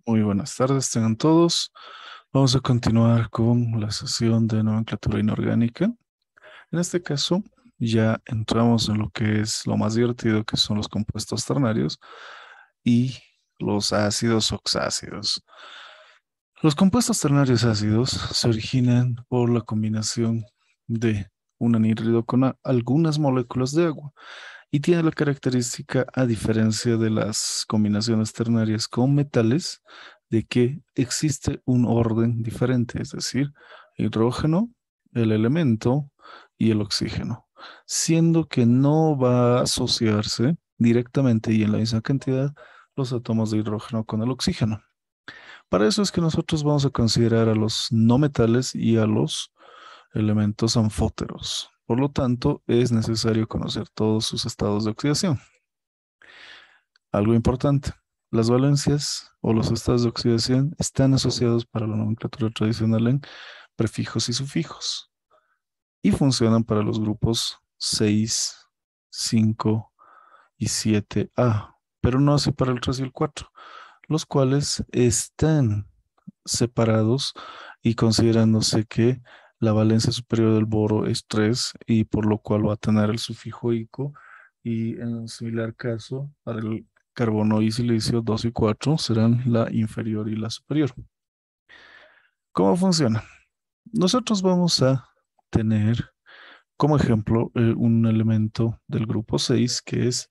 Muy buenas tardes, tengan todos. Vamos a continuar con la sesión de nomenclatura inorgánica. En este caso, ya entramos en lo que es lo más divertido, que son los compuestos ternarios y los ácidos oxácidos. Los compuestos ternarios ácidos se originan por la combinación de un anhídrido con algunas moléculas de agua y tiene la característica, a diferencia de las combinaciones ternarias con metales, de que existe un orden diferente, es decir, hidrógeno, el elemento y el oxígeno, siendo que no va a asociarse directamente y en la misma cantidad los átomos de hidrógeno con el oxígeno. Para eso es que nosotros vamos a considerar a los no metales y a los elementos anfóteros. Por lo tanto, es necesario conocer todos sus estados de oxidación. Algo importante, las valencias o los estados de oxidación están asociados para la nomenclatura tradicional en prefijos y sufijos y funcionan para los grupos 6, 5 y 7A, pero no así para el 3 y el 4, los cuales están separados y considerándose que la valencia superior del boro es 3 y por lo cual va a tener el sufijo ico y en un similar caso para el carbono y silicio 2 y 4 serán la inferior y la superior. ¿Cómo funciona? Nosotros vamos a tener como ejemplo un elemento del grupo 6 que es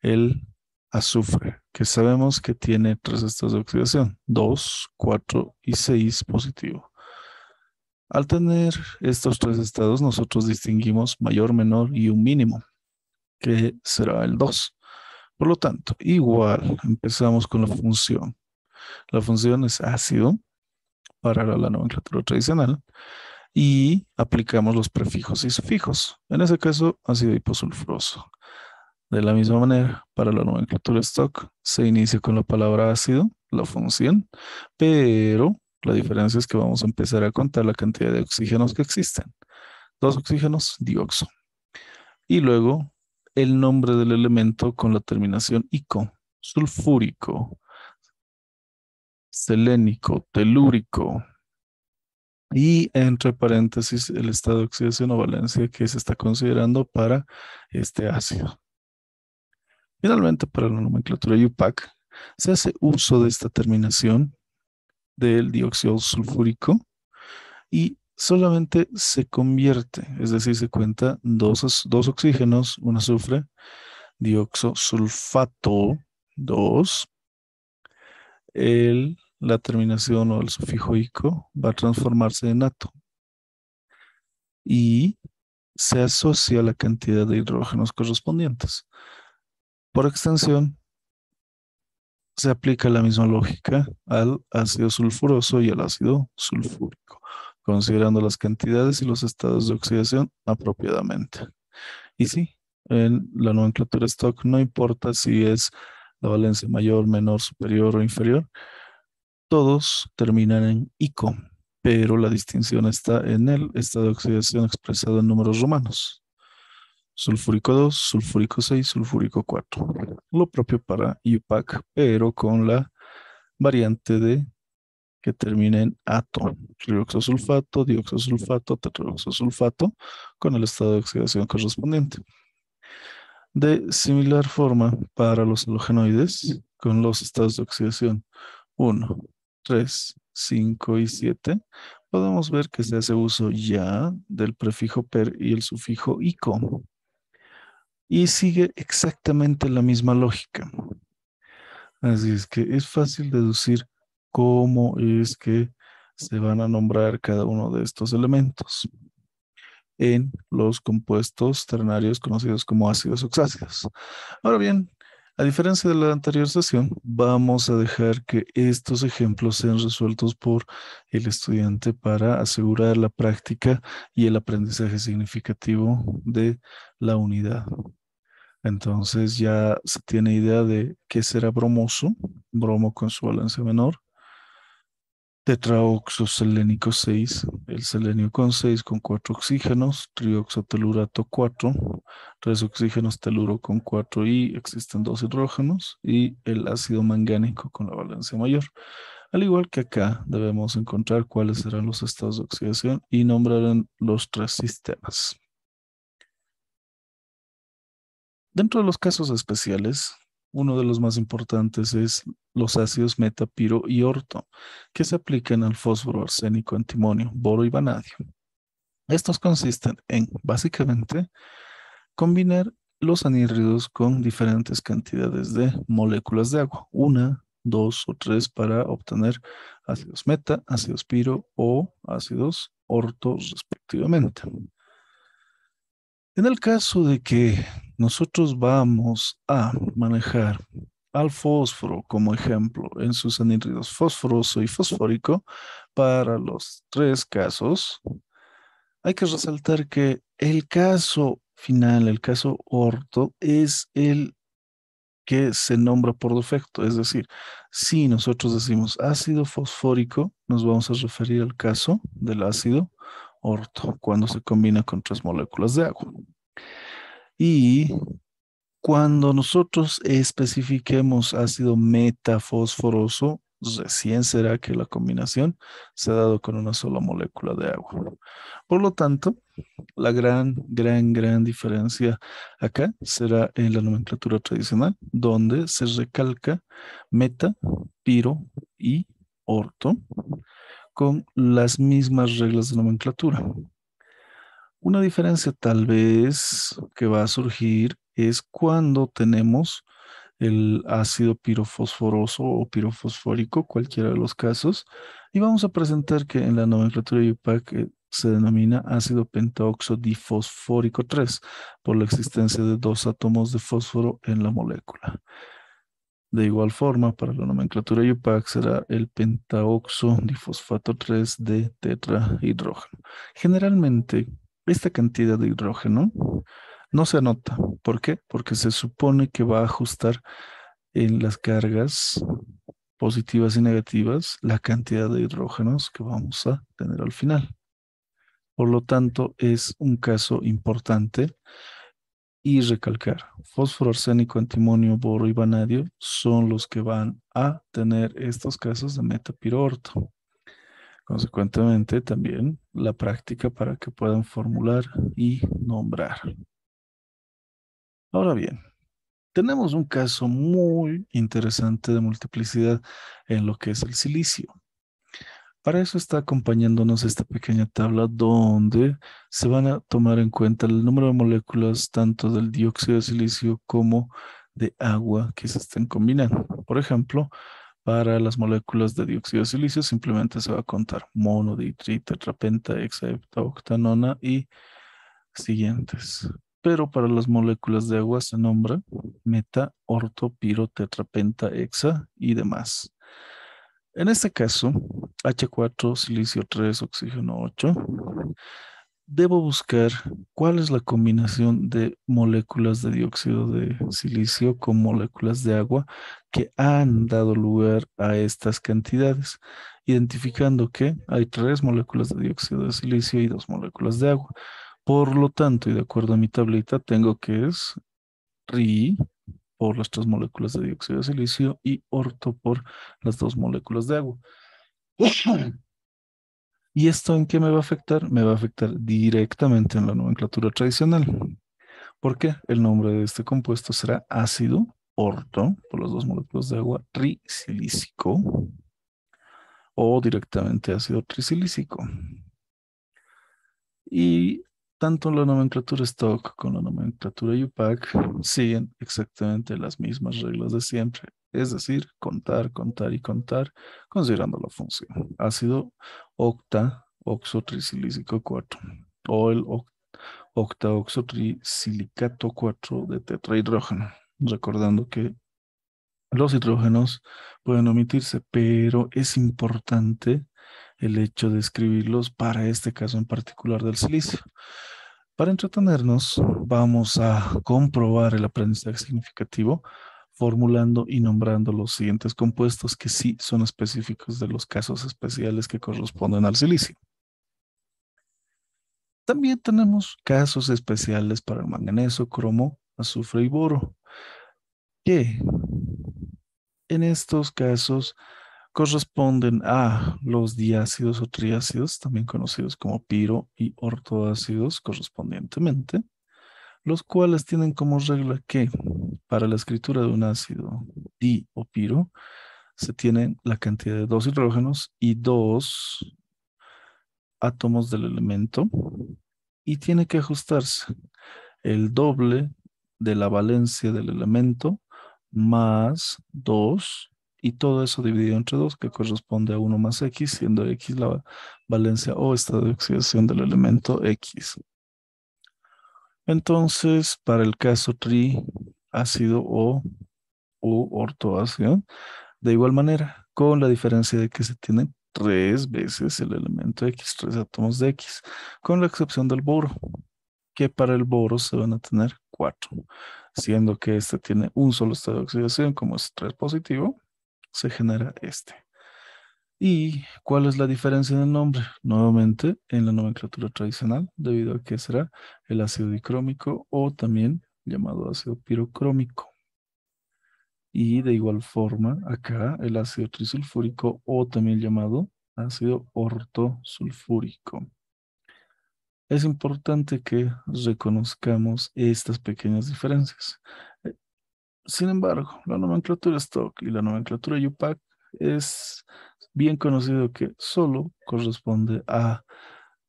el azufre, que sabemos que tiene tres estados de oxidación, 2, 4 y 6 positivo. Al tener estos tres estados, nosotros distinguimos mayor, menor y un mínimo, que será el 2. Por lo tanto, igual empezamos con la función. La función es ácido para la nomenclatura tradicional y aplicamos los prefijos y sufijos. En ese caso, ácido hiposulfuroso. De la misma manera, para la nomenclatura stock se inicia con la palabra ácido, la función, pero la diferencia es que vamos a empezar a contar la cantidad de oxígenos que existen. Dos oxígenos, dioxo. Y luego el nombre del elemento con la terminación ico, sulfúrico, selénico, telúrico. Y entre paréntesis el estado de oxidación o valencia que se está considerando para este ácido. Finalmente, para la nomenclatura UPAC, se hace uso de esta terminación del dióxido sulfúrico y solamente se convierte, es decir, se cuenta dos oxígenos, un azufre, dioxosulfato 2, la terminación o el sufijo ico va a transformarse en ato y se asocia la cantidad de hidrógenos correspondientes. Por extensión, se aplica la misma lógica al ácido sulfuroso y al ácido sulfúrico, considerando las cantidades y los estados de oxidación apropiadamente. Y sí, en la nomenclatura stock no importa si es la valencia mayor, menor, superior o inferior, todos terminan en ico, pero la distinción está en el estado de oxidación expresado en números romanos. Sulfúrico 2, sulfúrico 6, sulfúrico 4. Lo propio para UPAC, pero con la variante de que termina en ato, trioxosulfato, dioxosulfato, tetroxosulfato, con el estado de oxidación correspondiente. De similar forma para los halogenoides, con los estados de oxidación 1, 3, 5 y 7, podemos ver que se hace uso ya del prefijo per y el sufijo ico. Y sigue exactamente la misma lógica. Así es que es fácil deducir cómo es que se van a nombrar cada uno de estos elementos en los compuestos ternarios conocidos como ácidos oxácidos. Ahora bien, a diferencia de la anterior sesión, vamos a dejar que estos ejemplos sean resueltos por el estudiante para asegurar la práctica y el aprendizaje significativo de la unidad. Entonces ya se tiene idea de qué será bromoso, bromo con su valencia menor, tetraoxoselénico 6, el selenio con 6 con 4 oxígenos, trioxotelurato 4, 3 oxígenos, teluro con 4 y existen 2 hidrógenos, y el ácido mangánico con la valencia mayor. Al igual que acá, debemos encontrar cuáles serán los estados de oxidación y nombrar en los tres sistemas. Dentro de los casos especiales, uno de los más importantes es los ácidos meta, piro y orto, que se aplican al fósforo, arsénico, antimonio, boro y vanadio. Estos consisten en, básicamente, combinar los anhídridos con diferentes cantidades de moléculas de agua, una, dos o tres, para obtener ácidos meta, ácidos piro o ácidos orto respectivamente. En el caso de que nosotros vamos a manejar al fósforo como ejemplo en sus anhídridos fosforoso y fosfórico, para los tres casos, hay que resaltar que el caso final, el caso orto, es el que se nombra por defecto. Es decir, si nosotros decimos ácido fosfórico, nos vamos a referir al caso del ácido orto, cuando se combina con tres moléculas de agua. Y cuando nosotros especifiquemos ácido metafosforoso, recién será que la combinación se ha dado con una sola molécula de agua. Por lo tanto, la gran diferencia acá será en la nomenclatura tradicional, donde se recalca meta, piro y orto con las mismas reglas de nomenclatura. Una diferencia tal vez que va a surgir es cuando tenemos el ácido pirofosforoso o pirofosfórico, cualquiera de los casos, y vamos a presentar que en la nomenclatura IUPAC se denomina ácido pentaoxodifosfórico 3 por la existencia de dos átomos de fósforo en la molécula. De igual forma, para la nomenclatura IUPAC será el pentaoxodifosfato 3 de tetrahidrógeno. Generalmente, esta cantidad de hidrógeno no se anota. ¿Por qué? Porque se supone que va a ajustar en las cargas positivas y negativas la cantidad de hidrógenos que vamos a tener al final. Por lo tanto, es un caso importante. Y recalcar, fósforo, arsénico, antimonio, boro y vanadio son los que van a tener estos casos de metapiroorto. Consecuentemente, también la práctica para que puedan formular y nombrar. Ahora bien, tenemos un caso muy interesante de multiplicidad en lo que es el silicio. Para eso está acompañándonos esta pequeña tabla donde se van a tomar en cuenta el número de moléculas tanto del dióxido de silicio como de agua que se estén combinando. Por ejemplo, para las moléculas de dióxido de silicio simplemente se va a contar mono, di, tri, tetrapenta, hexa, hepta, octanona y siguientes. Pero para las moléculas de agua se nombra meta, orto, piro, tetrapenta, hexa y demás. En este caso, H4, silicio 3, oxígeno 8, debo buscar cuál es la combinación de moléculas de dióxido de silicio con moléculas de agua que han dado lugar a estas cantidades, identificando que hay tres moléculas de dióxido de silicio y dos moléculas de agua. Por lo tanto, y de acuerdo a mi tablita, tengo que es Ri por las tres moléculas de dióxido de silicio y orto por las dos moléculas de agua. ¿Y esto en qué me va a afectar? Me va a afectar directamente en la nomenclatura tradicional. ¿Por qué? El nombre de este compuesto será ácido orto por las dos moléculas de agua trisilícico o directamente ácido trisilícico. Y tanto la nomenclatura Stock como la nomenclatura UPAC siguen exactamente las mismas reglas de siempre. Es decir, contar, contar y contar, considerando la función. Ácido octa oxotrisilícico 4 o el octaoxotrisilicado 4 de tetrahidrógeno. Recordando que los hidrógenos pueden omitirse, pero es importante el hecho de escribirlos para este caso en particular del silicio. Para entretenernos, vamos a comprobar el aprendizaje significativo formulando y nombrando los siguientes compuestos que sí son específicos de los casos especiales que corresponden al silicio. También tenemos casos especiales para el manganeso, cromo, azufre y boro, que en estos casos corresponden a los diácidos o triácidos, también conocidos como piro y ortoácidos correspondientemente, los cuales tienen como regla que para la escritura de un ácido di o piro se tienen la cantidad de dos hidrógenos y dos átomos del elemento y tiene que ajustarse el doble de la valencia del elemento más 2 y todo eso dividido entre 2 que corresponde a uno más X, siendo X la valencia o estado de oxidación del elemento X. Entonces, para el caso triácido o u ortoácido, de igual manera, con la diferencia de que se tiene tres veces el elemento X, tres átomos de X, con la excepción del boro, que para el boro se van a tener cuatro, siendo que este tiene un solo estado de oxidación, como es 3 positivo, se genera este. ¿Y cuál es la diferencia en el nombre? Nuevamente, en la nomenclatura tradicional, debido a que será el ácido dicrómico o también llamado ácido pirocrómico. Y de igual forma, acá el ácido trisulfúrico o también llamado ácido ortosulfúrico. Es importante que reconozcamos estas pequeñas diferencias. Eh, Sin embargo, la nomenclatura Stock y la nomenclatura UPAC es bien conocido que solo corresponde a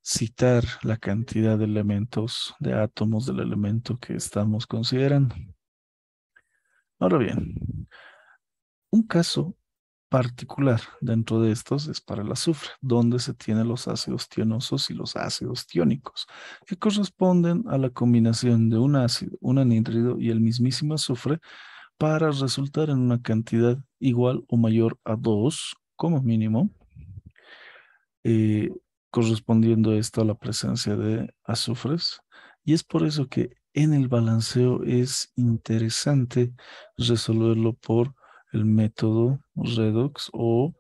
citar la cantidad de elementos, de átomos del elemento que estamos considerando. Ahora bien, un caso particular dentro de estos es para el azufre, donde se tienen los ácidos tionosos y los ácidos tiónicos, que corresponden a la combinación de un ácido, un anhídrido y el mismísimo azufre para resultar en una cantidad igual o mayor a 2 como mínimo, eh, correspondiendo esto a la presencia de azufres. Y es por eso que en el balanceo es interesante resolverlo por el método redox o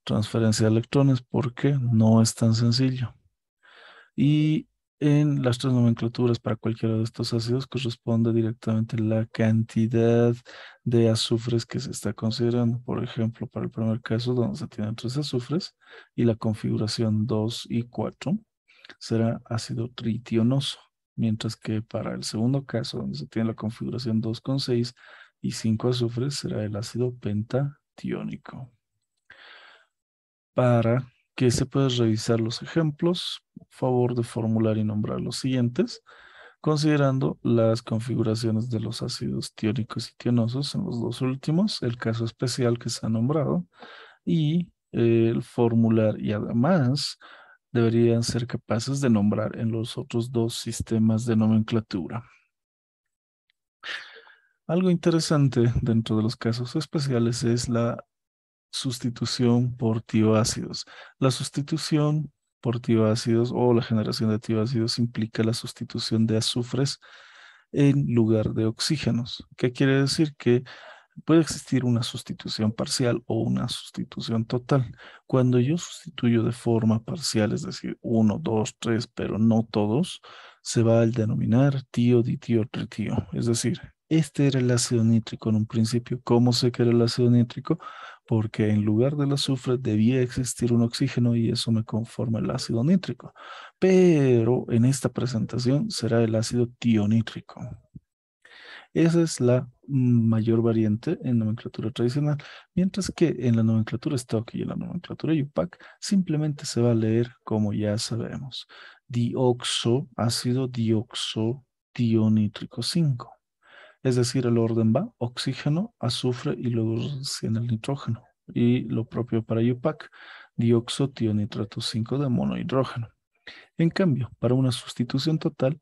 transferencia de electrones, porque no es tan sencillo. Y en las tres nomenclaturas para cualquiera de estos ácidos corresponde directamente la cantidad de azufres que se está considerando. Por ejemplo, para el primer caso, donde se tienen tres azufres y la configuración 2 y 4 será ácido tritionoso. Mientras que para el segundo caso, donde se tiene la configuración 2 con 6 y 5 azufres, será el ácido pentatiónico. Para que se pueda revisar los ejemplos, favor de formular y nombrar los siguientes, considerando las configuraciones de los ácidos tiónicos y tionosos en los dos últimos, el caso especial que se ha nombrado, y el formular y además deberían ser capaces de nombrar en los otros dos sistemas de nomenclatura. Algo interesante dentro de los casos especiales es la sustitución por tioácidos. La sustitución por tioácidos o la generación de tioácidos implica la sustitución de azufres en lugar de oxígenos. ¿Qué quiere decir? Que puede existir una sustitución parcial o una sustitución total. Cuando yo sustituyo de forma parcial, es decir, uno, dos, tres, pero no todos, se va a denominar tío, ditío, tritío. Es decir, este era el ácido nítrico en un principio. ¿Cómo sé que era el ácido nítrico? Porque en lugar del azufre debía existir un oxígeno y eso me conforma el ácido nítrico. Pero en esta presentación será el ácido tionítrico. Esa es la mayor variante en nomenclatura tradicional, mientras que en la nomenclatura Stock y en la nomenclatura UPAC simplemente se va a leer como ya sabemos, dioxo, ácido dioxo tionítrico 5. Es decir, el orden va oxígeno, azufre y luego recién el nitrógeno. Y lo propio para UPAC, dioxo tionítrato 5 de monohidrógeno. En cambio, para una sustitución total,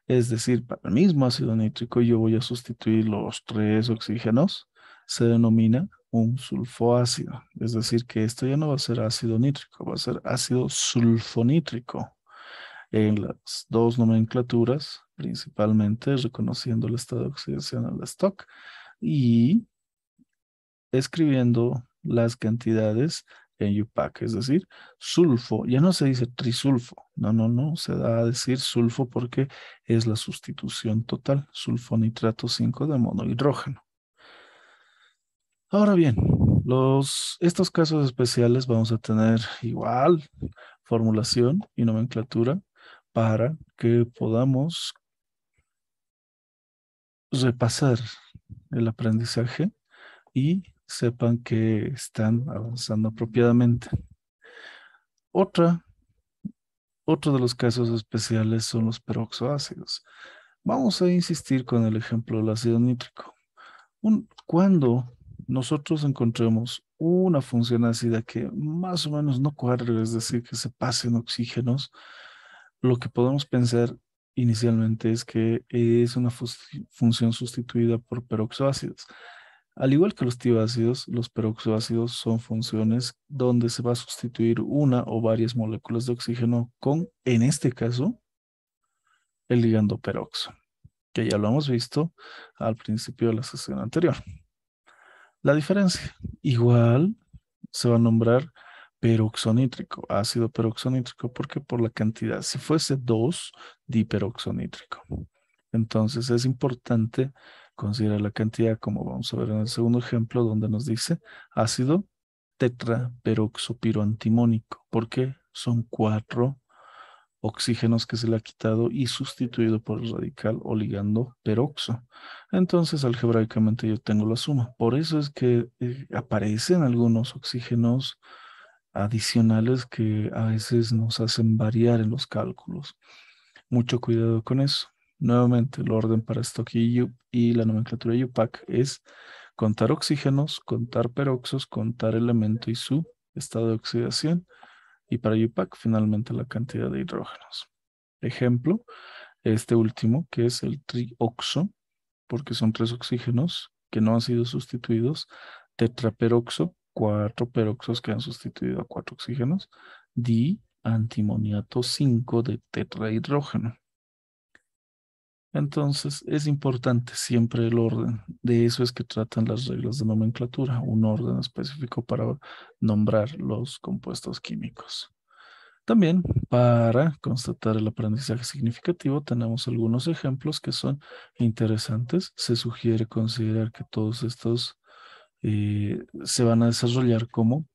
es decir, para el mismo ácido nítrico yo voy a sustituir los tres oxígenos, se denomina un sulfoácido. Es decir, que esto ya no va a ser ácido nítrico, va a ser ácido sulfonítrico. En las dos nomenclaturas, principalmente reconociendo el estado de oxidación al stock y escribiendo las cantidades en UPAC, es decir, sulfo. Ya no se dice trisulfo, no, no, no, se da a decir sulfo porque es la sustitución total, sulfonitrato 5 de monohidrógeno. Ahora bien, estos casos especiales vamos a tener igual formulación y nomenclatura para que podamos repasar el aprendizaje y sepan que están avanzando apropiadamente. Otra, Otro de los casos especiales son los peroxoácidos. Vamos a insistir con el ejemplo del ácido nítrico. Cuando nosotros encontremos una función ácida que más o menos no cuadre, es decir, que se pasen oxígenos, lo que podemos pensar inicialmente es que es una función sustituida por peroxoácidos. Al igual que los tióácidos, los peroxoácidos son funciones donde se va a sustituir una o varias moléculas de oxígeno con, en este caso, el ligando peroxo, que ya lo hemos visto al principio de la sesión anterior. La diferencia, igual se va a nombrar peroxonítrico, ácido peroxonítrico, porque por la cantidad, si fuese 2, diperoxonítrico. Entonces es importante considerar la cantidad, como vamos a ver en el segundo ejemplo, donde nos dice ácido tetraperoxopiroantimónico, porque son 4 oxígenos que se le ha quitado y sustituido por el radical o ligando peroxo. Entonces, algebraicamente yo tengo la suma. Por eso es que aparecen algunos oxígenos adicionales que a veces nos hacen variar en los cálculos. Mucho cuidado con eso. Nuevamente, el orden para Stock y la nomenclatura UPAC es contar oxígenos, contar peroxos, contar elemento y su estado de oxidación. Y para UPAC, finalmente, la cantidad de hidrógenos. Ejemplo, este último, que es el trioxo, porque son 3 oxígenos que no han sido sustituidos, tetraperoxo, 4 peroxos que han sustituido a 4 oxígenos, diantimoniato 5 de tetrahidrógeno. Entonces, es importante siempre el orden. De eso es que tratan las reglas de nomenclatura, un orden específico para nombrar los compuestos químicos. También, para constatar el aprendizaje significativo, tenemos algunos ejemplos que son interesantes. Se sugiere considerar que todos estos se van a desarrollar como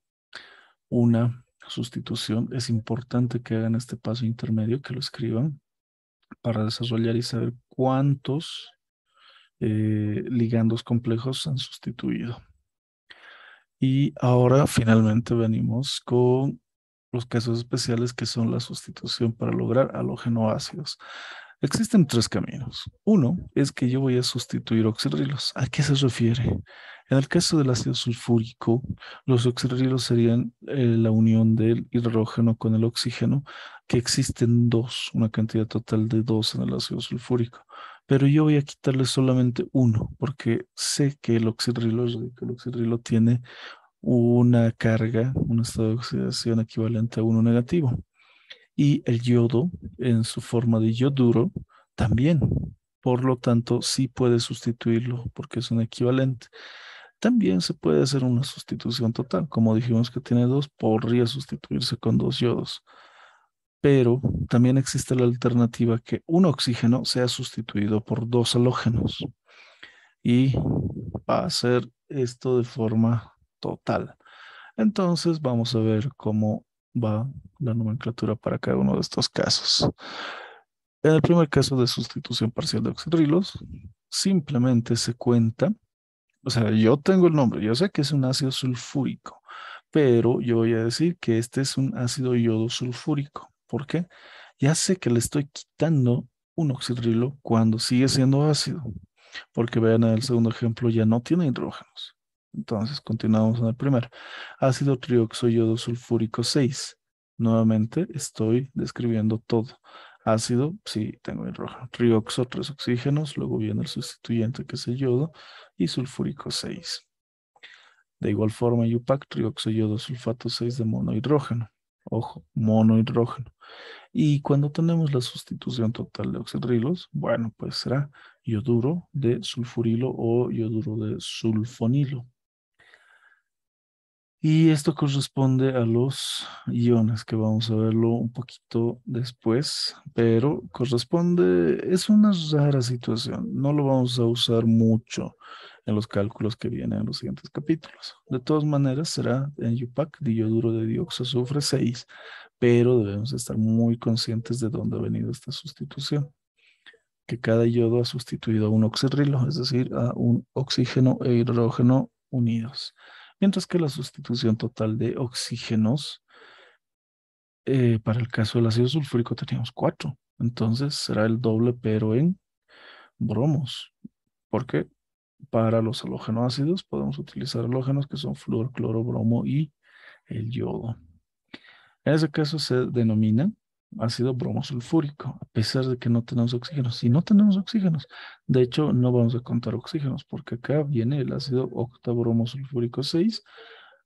una sustitución. Es importante que hagan este paso intermedio, que lo escriban para desarrollar y saber cuántos ligandos complejos han sustituido. Y ahora finalmente venimos con los casos especiales que son la sustitución para lograr halógeno-ácidos. Existen 3 caminos. Uno es que yo voy a sustituir oxidrilos. ¿A qué se refiere? En el caso del ácido sulfúrico, los oxidrilos serían la unión del hidrógeno con el oxígeno, que existen 2, una cantidad total de 2 en el ácido sulfúrico. Pero yo voy a quitarle solamente uno, porque sé que el oxidrilo tiene una carga, un estado de oxidación equivalente a uno negativo. Y el yodo, en su forma de yoduro, también. Por lo tanto, sí puede sustituirlo porque es un equivalente. También se puede hacer una sustitución total. Como dijimos que tiene 2, podría sustituirse con 2 yodos. Pero también existe la alternativa que un oxígeno sea sustituido por 2 halógenos. Y va a hacer esto de forma total. Entonces vamos a ver cómo va la nomenclatura para cada uno de estos casos. En el primer caso de sustitución parcial de oxidrilos, simplemente se cuenta, o sea, yo tengo el nombre, yo sé que es un ácido sulfúrico, pero yo voy a decir que este es un ácido yodo sulfúrico. ¿Por qué? Ya sé que le estoy quitando un oxidrilo cuando sigue siendo ácido, porque vean en el segundo ejemplo ya no tiene hidrógenos. Entonces, continuamos en el primero. Ácido trioxoyodo sulfúrico 6. Nuevamente estoy describiendo todo. Ácido, sí, tengo hidrógeno. Trioxo, 3 oxígenos. Luego viene el sustituyente que es el yodo. Y sulfúrico 6. De igual forma, UPAC, trioxoyodo sulfato 6 de monohidrógeno. Ojo, monohidrógeno. Y cuando tenemos la sustitución total de oxidrilos, bueno, pues será yoduro de sulfurilo o yoduro de sulfonilo. Y esto corresponde a los iones, que vamos a verlo un poquito después, pero corresponde, es una rara situación, no lo vamos a usar mucho en los cálculos que vienen en los siguientes capítulos. De todas maneras, será en UPAC, diyoduro de dioxazufre 6, pero debemos estar muy conscientes de dónde ha venido esta sustitución, que cada yodo ha sustituido a un oxirrilo, es decir, a un oxígeno e hidrógeno unidos. Mientras que la sustitución total de oxígenos, para el caso del ácido sulfúrico teníamos 4. Entonces será el doble, pero en bromos. Porque para los halogenoácidos podemos utilizar halógenos que son flúor, cloro, bromo y el yodo. En ese caso se denomina ácido bromosulfúrico, a pesar de que no tenemos oxígenos. Si no tenemos oxígenos, de hecho, no vamos a contar oxígenos, porque acá viene el ácido octabromosulfúrico 6,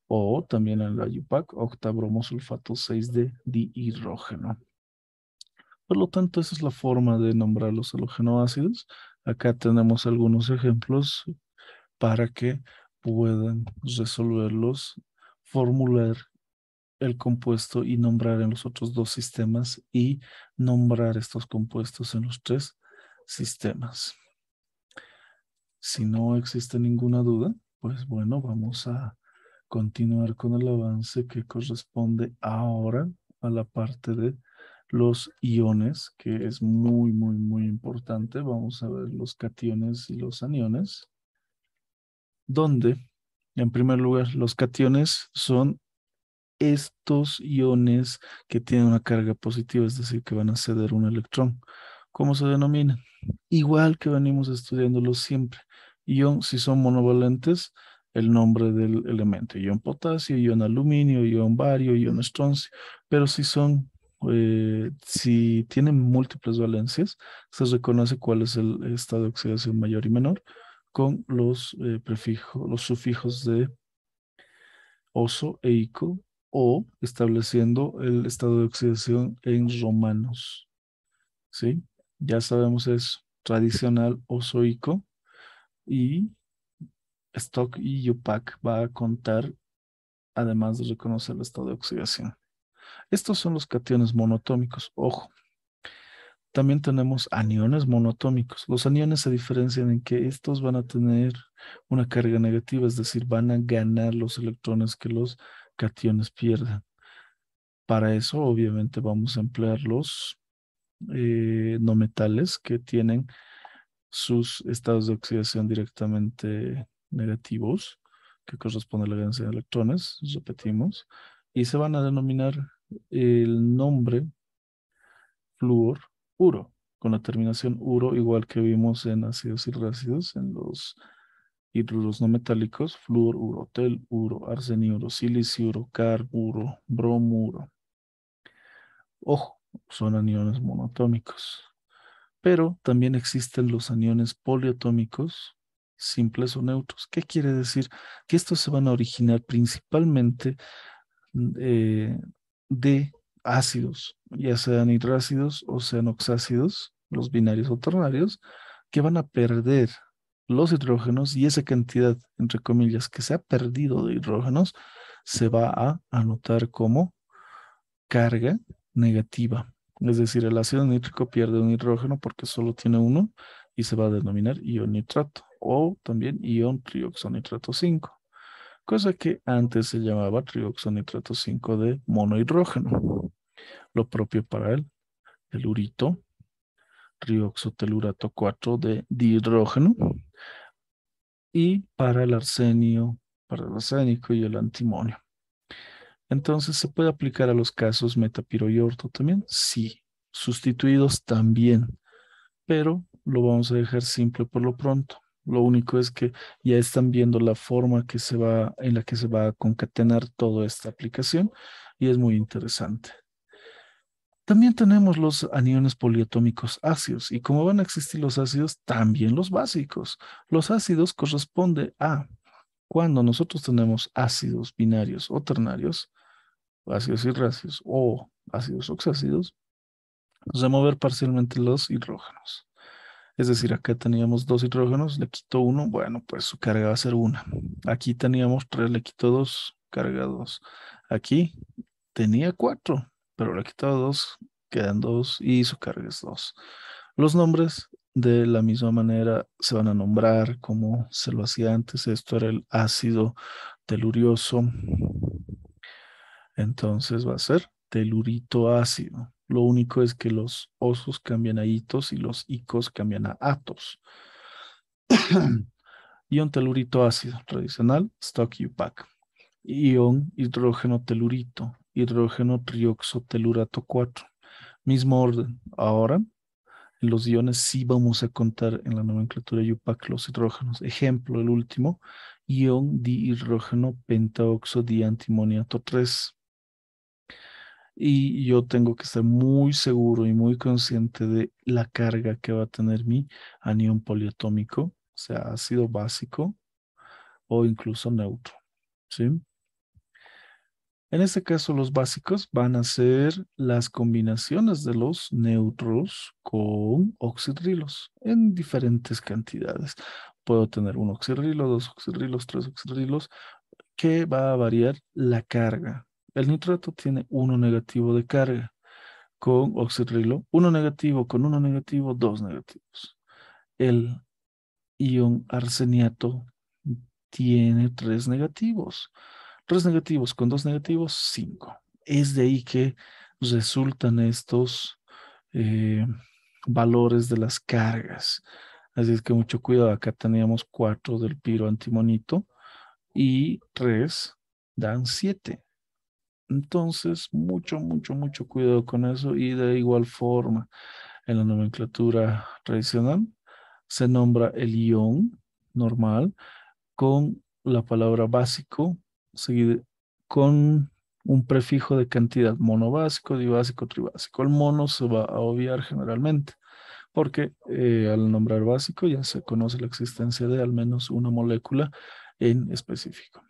o también en la UPAC, octabromosulfato 6 de dihidrógeno. Por lo tanto, esa es la forma de nombrar los halogenoácidos. Acá tenemos algunos ejemplos para que puedan resolverlos, formular el compuesto y nombrar en los otros dos sistemas y nombrar estos compuestos en los tres sistemas. Si no existe ninguna duda, pues bueno, vamos a continuar con el avance que corresponde ahora a la parte de los iones, que es muy, muy, muy importante. Vamos a ver los cationes y los aniones, donde, en primer lugar, los cationes son estos iones que tienen una carga positiva, es decir, que van a ceder un electrón. ¿Cómo se denomina? Igual que venimos estudiándolo siempre. Ion, si son monovalentes, el nombre del elemento. Ion potasio, ion aluminio, ion bario, ion estroncio. Pero si tienen múltiples valencias, se reconoce cuál es el estado de oxidación mayor y menor con los sufijos de oso e ico, o estableciendo el estado de oxidación en romanos. ¿Sí? Ya sabemos es tradicional osoico, y Stock y UPAC va a contar, además de reconocer el estado de oxidación. Estos son los cationes monoatómicos. Ojo, también tenemos aniones monoatómicos. Los aniones se diferencian en que estos van a tener una carga negativa, es decir, van a ganar los electrones que los cationes pierden. Para eso, obviamente, vamos a emplear los no metales que tienen sus estados de oxidación directamente negativos, que corresponde a la ganancia de electrones, repetimos, y se van a denominar el nombre flúor uro, con la terminación uro, igual que vimos en ácidos y ácidos, en los hidruros no metálicos, flúor uro, tel uro, arseniuro, siliciuro, carburo, bromuro. Ojo, son aniones monoatómicos. Pero también existen los aniones poliatómicos, simples o neutros. ¿Qué quiere decir? Que estos se van a originar principalmente eh, de ácidos, ya sean hidrácidos o sean oxácidos, los binarios o ternarios, que van a perder los hidrógenos, y esa cantidad, entre comillas, que se ha perdido de hidrógenos, se va a anotar como carga negativa. Es decir, el ácido nítrico pierde un hidrógeno porque solo tiene uno y se va a denominar ion nitrato, o también ion trioxonitrato 5, cosa que antes se llamaba trioxonitrato 5 de monohidrógeno. Lo propio para el telurito, trioxotelurato 4 de dihidrógeno, y para el arsenio, para el arsénico y el antimonio. Entonces, ¿se puede aplicar a los casos metapiro y orto también? Sí. Sustituidos también, pero lo vamos a dejar simple por lo pronto. Lo único es que ya están viendo la forma en la que se va a concatenar toda esta aplicación, y es muy interesante. También tenemos los aniones poliatómicos ácidos, y como van a existir los ácidos, también los básicos. Los ácidos corresponde a cuando nosotros tenemos ácidos binarios o ternarios, ácidos y resios o ácidos oxácidos, remover parcialmente los hidrógenos. Es decir, acá teníamos dos hidrógenos, le quito uno, bueno, pues su carga va a ser una. Aquí teníamos tres, le quito dos, carga 2. Aquí tenía 4, pero le he quitado 2, quedan 2 y su carga es 2. Los nombres de la misma manera se van a nombrar como se lo hacía antes. Esto era el ácido telurioso. Entonces va a ser telurito ácido. Lo único es que los osos cambian a hitos y los icos cambian a atos. Ion telurito ácido tradicional, stock UPAC. Ion hidrógeno telurito, hidrógeno trioxotelurato 4. Mismo orden. Ahora, en los iones sí vamos a contar en la nomenclatura UPAC los hidrógenos. Ejemplo, el último, ion dihidrógeno pentaoxo diantimoniato 3. Y yo tengo que estar muy seguro y muy consciente de la carga que va a tener mi anión poliatómico, o sea, ácido básico o incluso neutro, ¿sí? En este caso, los básicos van a ser las combinaciones de los neutros con oxidrilos en diferentes cantidades. Puedo tener un oxidrilo, dos oxidrilos, tres oxidrilos, que va a variar la carga. El nitrato tiene uno negativo de carga con oxidrilo, uno negativo con uno negativo, dos negativos. El ion arseniato tiene tres negativos. Tres negativos con dos negativos, cinco. Es de ahí que resultan estos eh, valores de las cargas. Así es que mucho cuidado. Acá teníamos cuatro del piro antimonito y tres dan siete. Entonces, mucho cuidado con eso y de igual forma, en la nomenclatura tradicional se nombra el ion normal con la palabra básico, seguido con un prefijo de cantidad, monobásico, dibásico, tribásico. El mono se va a obviar generalmente, porque al nombrar básico ya se conoce la existencia de al menos una molécula en específico.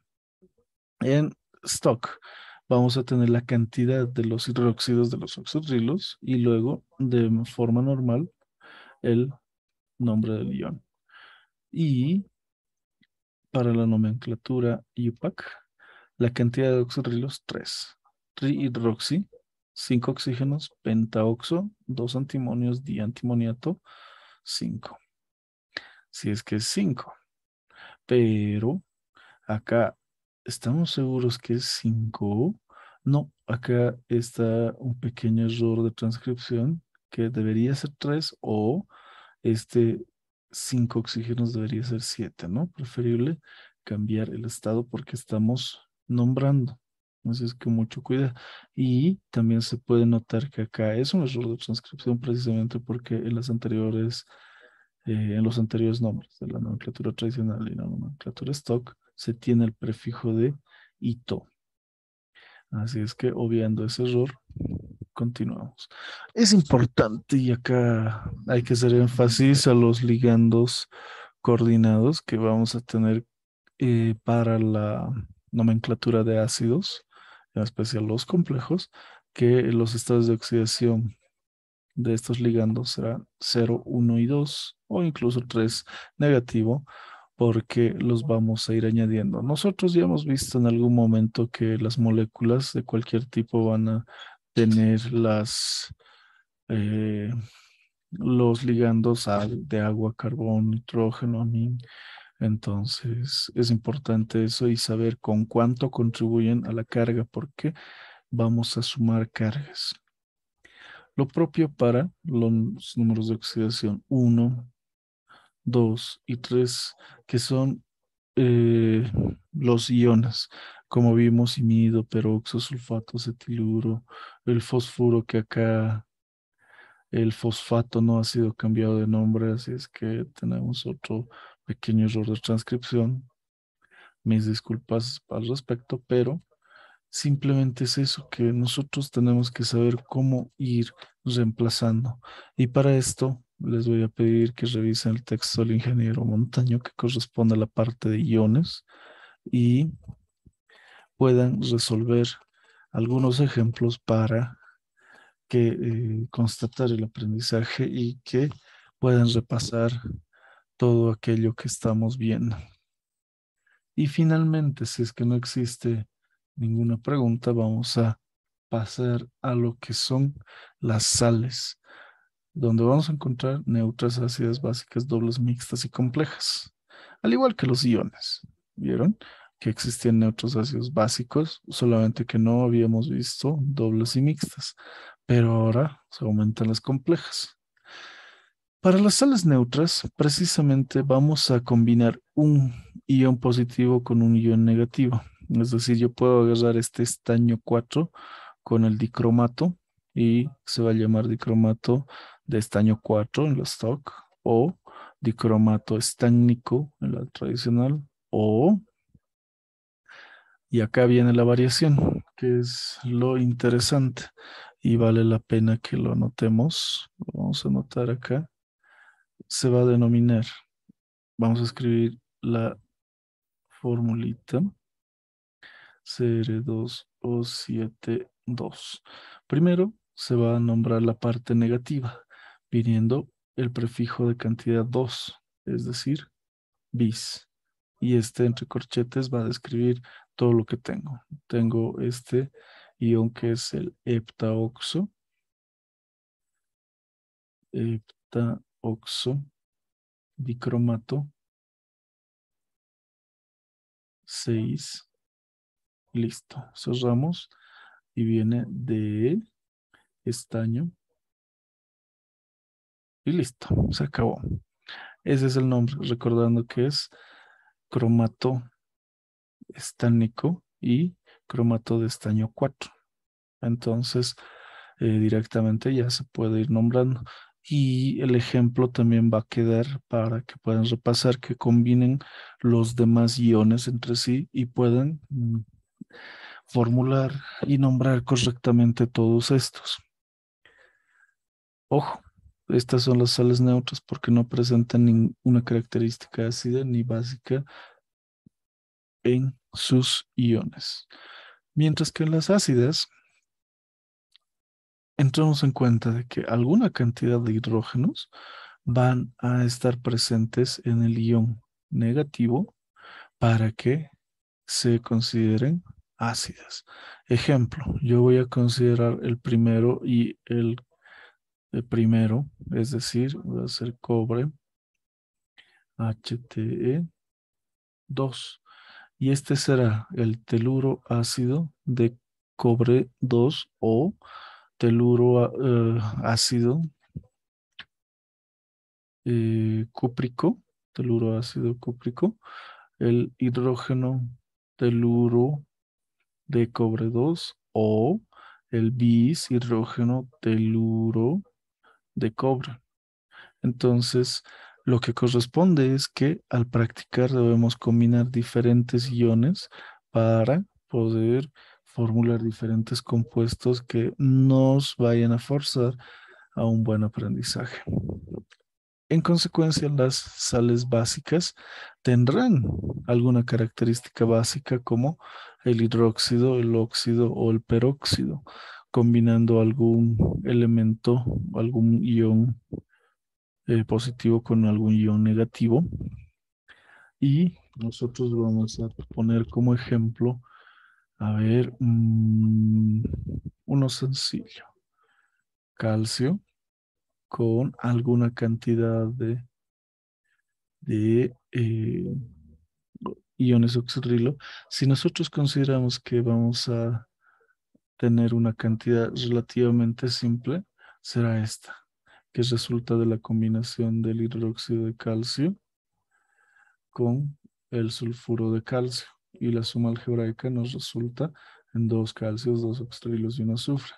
En stock vamos a tener la cantidad de los hidróxidos de los oxidrilos y luego de forma normal el nombre del ion. Y para la nomenclatura IUPAC, la cantidad de oxidrilos 3. Trihidroxi, 5 oxígenos, pentaoxo, 2 antimonios, diantimoniato, 5. Si es que es 5. Pero acá, ¿estamos seguros que es 5? No, acá está un pequeño error de transcripción que debería ser 3 o este 5 oxígenos debería ser 7, ¿no? Preferible cambiar el estado porque estamos nombrando. Entonces, que mucho cuidado. Y también se puede notar que acá es un error de transcripción precisamente porque en los anteriores nombres de la nomenclatura tradicional y la nomenclatura stock se tiene el prefijo de ito. Así es que obviando ese error, continuamos. Es importante y acá hay que hacer énfasis a los ligandos coordinados que vamos a tener para la nomenclatura de ácidos, en especial los complejos, que los estados de oxidación de estos ligandos serán 0, 1 y 2 o incluso 3 negativo porque los vamos a ir añadiendo. Nosotros ya hemos visto en algún momento que las moléculas de cualquier tipo van a tener eh, los ligandos de agua, carbón, nitrógeno, amín. Entonces es importante eso y saber con cuánto contribuyen a la carga porque vamos a sumar cargas. Lo propio para los números de oxidación uno, 2 y 3, que son eh, los iones, como vimos, imino, peroxo, sulfato, cetiluro, el fosfuro, que acá el fosfato no ha sido cambiado de nombre, así es que tenemos otro pequeño error de transcripción. Mis disculpas al respecto, pero simplemente es eso, que nosotros tenemos que saber cómo ir reemplazando. Y para esto les voy a pedir que revisen el texto del ingeniero Montaño que corresponde a la parte de iones y puedan resolver algunos ejemplos para que constatar el aprendizaje y que puedan repasar todo aquello que estamos viendo. Y finalmente, si es que no existe ninguna pregunta, vamos a pasar a lo que son las sales, donde vamos a encontrar neutras, ácidas, básicas, dobles, mixtas y complejas, al igual que los iones. ¿Vieron? Que existían neutros ácidos básicos, solamente que no habíamos visto dobles y mixtas, pero ahora se aumentan las complejas. Para las sales neutras, precisamente vamos a combinar un ion positivo con un ion negativo. Es decir, yo puedo agarrar este estaño 4 con el dicromato y se va a llamar dicromato de estaño 4 en la stock o dicromato estánico en la tradicional o, y acá viene la variación, que es lo interesante y vale la pena que lo anotemos. Lo vamos a anotar acá. Se va a denominar. Vamos a escribir la formulita CR2O72. Primero se va a nombrar la parte negativa, viniendo el prefijo de cantidad 2, es decir, bis. Y este entre corchetes va a describir todo lo que tengo. Tengo este ion que es el heptaoxo, heptaoxo dicromato 6. Listo. Cerramos y viene de estaño y listo. Se acabó. Ese es el nombre, recordando que es cromato estánico y cromato de estaño 4. Entonces, directamente ya se puede ir nombrando. Y el ejemplo también va a quedar para que puedan repasar, que combinen los demás iones entre sí y puedan formular y nombrar correctamente todos estos. Ojo, estas son las sales neutras porque no presentan ninguna característica ácida ni básica en sus iones. Mientras que en las ácidas entramos en cuenta de que alguna cantidad de hidrógenos van a estar presentes en el ion negativo para que se consideren ácidas. Ejemplo, yo voy a considerar el primero y el primero, es decir, voy a hacer cobre HTE2. Y este será el teluro ácido de cobre 2 o teluro ácido cúprico, teluro ácido cúprico, el hidrógeno teluro de cobre 2 o el bis hidrógeno teluro de cobre. Entonces, lo que corresponde es que al practicar debemos combinar diferentes iones para poder formular diferentes compuestos que nos vayan a forzar a un buen aprendizaje. En consecuencia, las sales básicas tendrán alguna característica básica como el hidróxido, el óxido o el peróxido, combinando algún elemento, algún ion positivo con algún ion negativo. Y nosotros vamos a poner como ejemplo, a ver, uno sencillo, calcio con alguna cantidad de iones oxidrilo. Si nosotros consideramos que vamos a tener una cantidad relativamente simple, será esta, que resulta de la combinación del hidróxido de calcio con el sulfuro de calcio y la suma algebraica nos resulta en dos calcios, dos oxidrilos y un azufre.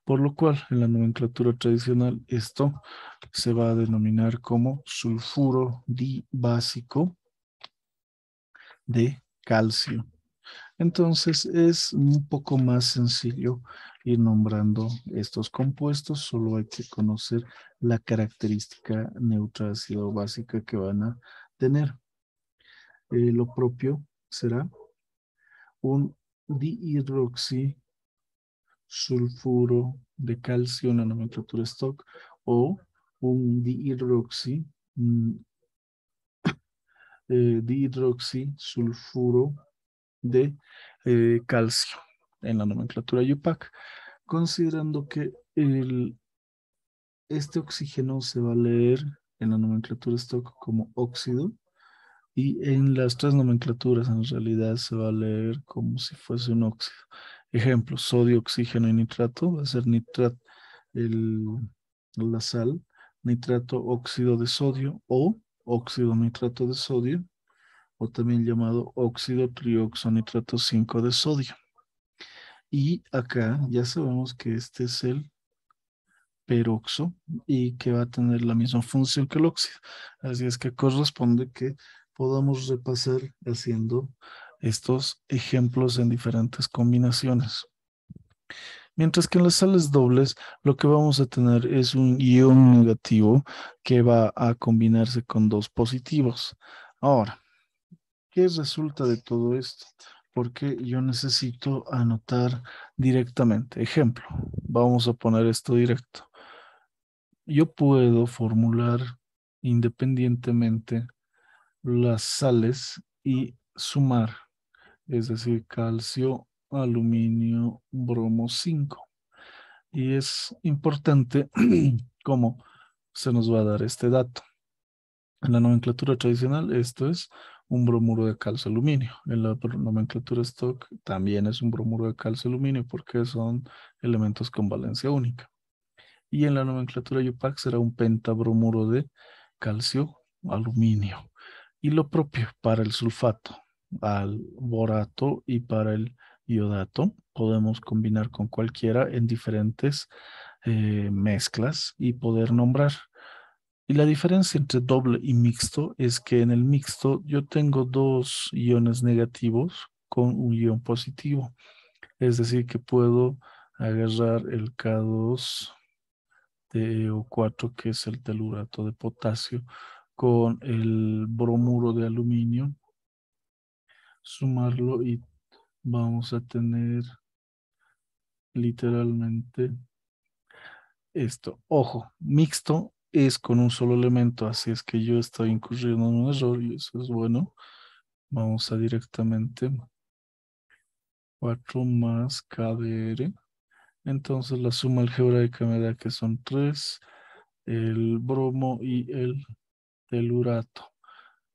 Por lo cual, en la nomenclatura tradicional, esto se va a denominar como sulfuro dibásico de calcio. Entonces es un poco más sencillo ir nombrando estos compuestos, solo hay que conocer la característica neutra ácido básica que van a tener. Lo propio será un dihidroxisulfuro de calcio en la nomenclatura stock o un dihidroxisulfuro de calcio en la nomenclatura IUPAC, considerando que este oxígeno se va a leer en la nomenclatura stock como óxido y en las tres nomenclaturas en realidad se va a leer como si fuese un óxido. Ejemplo, sodio, oxígeno y nitrato va a ser nitrato, el, la sal, nitrato óxido de sodio o óxido nitrato de sodio, o también llamado óxido trioxonitrato 5 de sodio. Y acá ya sabemos que este es el peroxo y que va a tener la misma función que el óxido. Así es que corresponde que podamos repasar haciendo estos ejemplos en diferentes combinaciones. Mientras que en las sales dobles lo que vamos a tener es un ion negativo que va a combinarse con dos positivos. Ahora, ¿qué resulta de todo esto? Porque yo necesito anotar directamente. Ejemplo, vamos a poner esto directo. Yo puedo formular independientemente las sales y sumar, es decir, calcio, aluminio, bromo 5. Y es importante cómo se nos va a dar este dato. En la nomenclatura tradicional, esto es un bromuro de calcio aluminio. En la nomenclatura stock también es un bromuro de calcio aluminio porque son elementos con valencia única. Y en la nomenclatura IUPAC será un pentabromuro de calcio aluminio. Y lo propio para el sulfato, al borato y para el iodato, podemos combinar con cualquiera en diferentes mezclas y poder nombrar. Y la diferencia entre doble y mixto es que en el mixto yo tengo dos iones negativos con un ion positivo. Es decir, que puedo agarrar el K2 o 4 que es el telurato de potasio, con el bromuro de aluminio, sumarlo y vamos a tener literalmente esto. Ojo, mixto es con un solo elemento, así es que yo estoy incurriendo en un error y eso es bueno. Vamos a directamente 4 más KBR. Entonces la suma algebraica me da que son 3 el bromo y el telurato.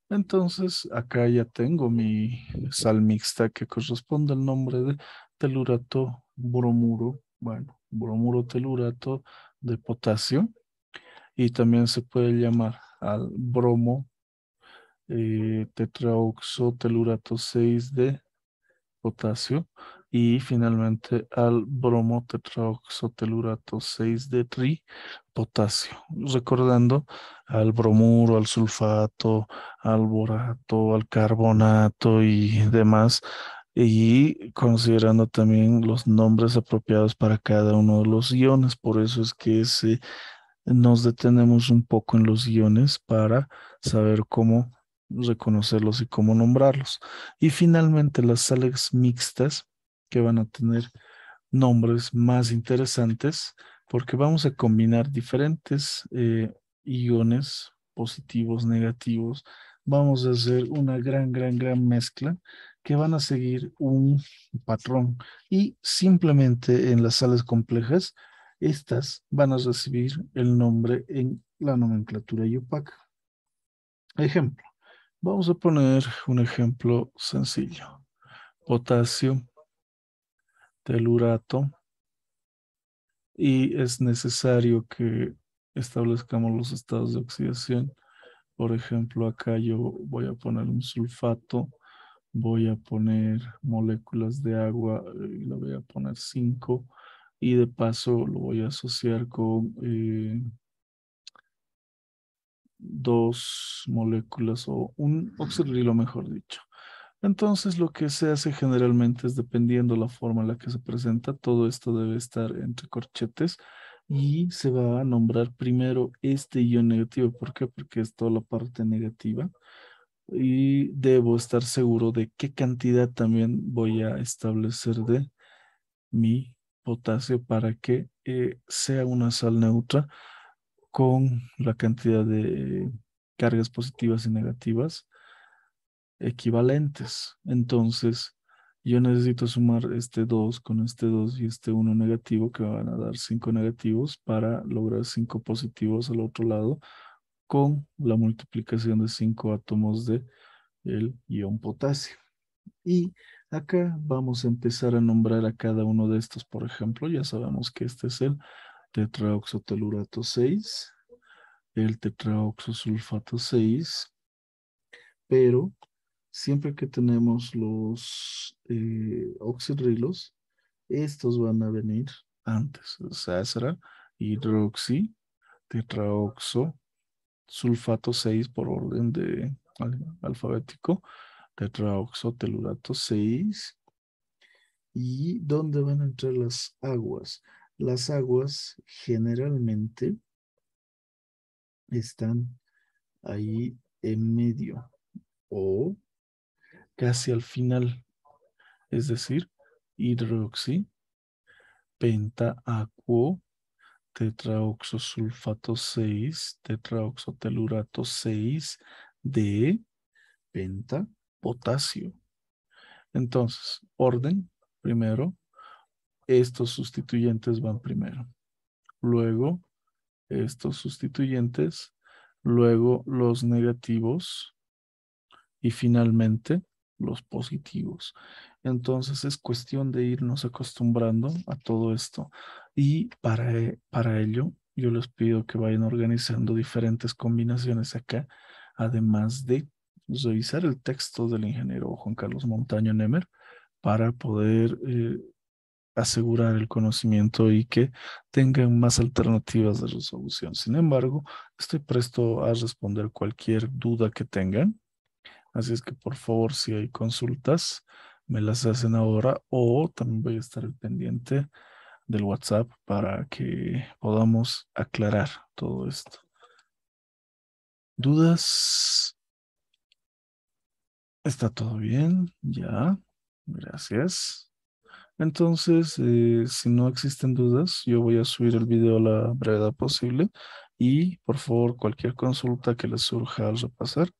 Entonces, acá ya tengo mi sal mixta que corresponde al nombre de telurato bromuro, bueno, bromuro telurato de potasio, y también se puede llamar al bromo tetraoxotelurato 6 de potasio y finalmente al bromo tetraoxotelurato 6 de tripotasio, recordando al bromuro, al sulfato, al borato, al carbonato y demás, y considerando también los nombres apropiados para cada uno de los iones. Por eso es que nos detenemos un poco en los iones para saber cómo reconocerlos y cómo nombrarlos. Y finalmente las sales mixtas que van a tener nombres más interesantes porque vamos a combinar diferentes iones positivos, negativos. Vamos a hacer una gran mezcla que van a seguir un patrón y simplemente en las sales complejas, estas van a recibir el nombre en la nomenclatura IUPAC. Ejemplo, vamos a poner un ejemplo sencillo. Potasio, telurato, y es necesario que establezcamos los estados de oxidación. Por ejemplo, acá yo voy a poner un sulfato, voy a poner moléculas de agua y le voy a poner 5 y de paso lo voy a asociar con dos moléculas o un oxidrilo, mejor dicho. Entonces, lo que se hace generalmente es, dependiendo la forma en la que se presenta, todo esto debe estar entre corchetes y se va a nombrar primero este ion negativo. ¿Por qué? Porque es toda la parte negativa y debo estar seguro de qué cantidad también voy a establecer de mi potasio para que sea una sal neutra con la cantidad de cargas positivas y negativas equivalentes. Entonces, Yo necesito sumar este 2 con este 2 y este uno negativo que me van a dar 5 negativos para lograr 5 positivos al otro lado con la multiplicación de 5 átomos de el ion potasio. Y acá vamos a empezar a nombrar a cada uno de estos. Por ejemplo, ya sabemos que este es el tetraoxotelurato 6, el tetraoxosulfato 6, pero siempre que tenemos los oxirrilos, estos van a venir antes. O sea, será hidroxi, tetraoxo, sulfato 6 por orden de alfabético, tetraoxotelurato 6. ¿Y dónde van a entrar las aguas? Las aguas generalmente están ahí en medio o casi al final, es decir, hidroxi, pentaacuo, tetraoxosulfato 6, tetraoxotelurato 6 de pentapotasio. Entonces, orden, primero, estos sustituyentes van primero. Luego, estos sustituyentes, luego los negativos y finalmente los positivos. Entonces es cuestión de irnos acostumbrando a todo esto y para ello yo les pido que vayan organizando diferentes combinaciones acá, además de revisar el texto del ingeniero Juan Carlos Montaño Nemer para poder asegurar el conocimiento y que tengan más alternativas de resolución. Sin embargo, estoy presto a responder cualquier duda que tengan. Así es que por favor, si hay consultas, me las hacen ahora o también voy a estar al pendiente del WhatsApp para que podamos aclarar todo esto. ¿Dudas? ¿Está todo bien? Ya. Gracias. Entonces, si no existen dudas, yo voy a subir el video a la brevedad posible y por favor, cualquier consulta que les surja al repasar,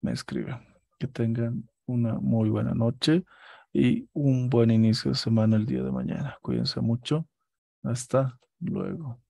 me escriben. Que tengan una muy buena noche y un buen inicio de semana el día de mañana. Cuídense mucho. Hasta luego.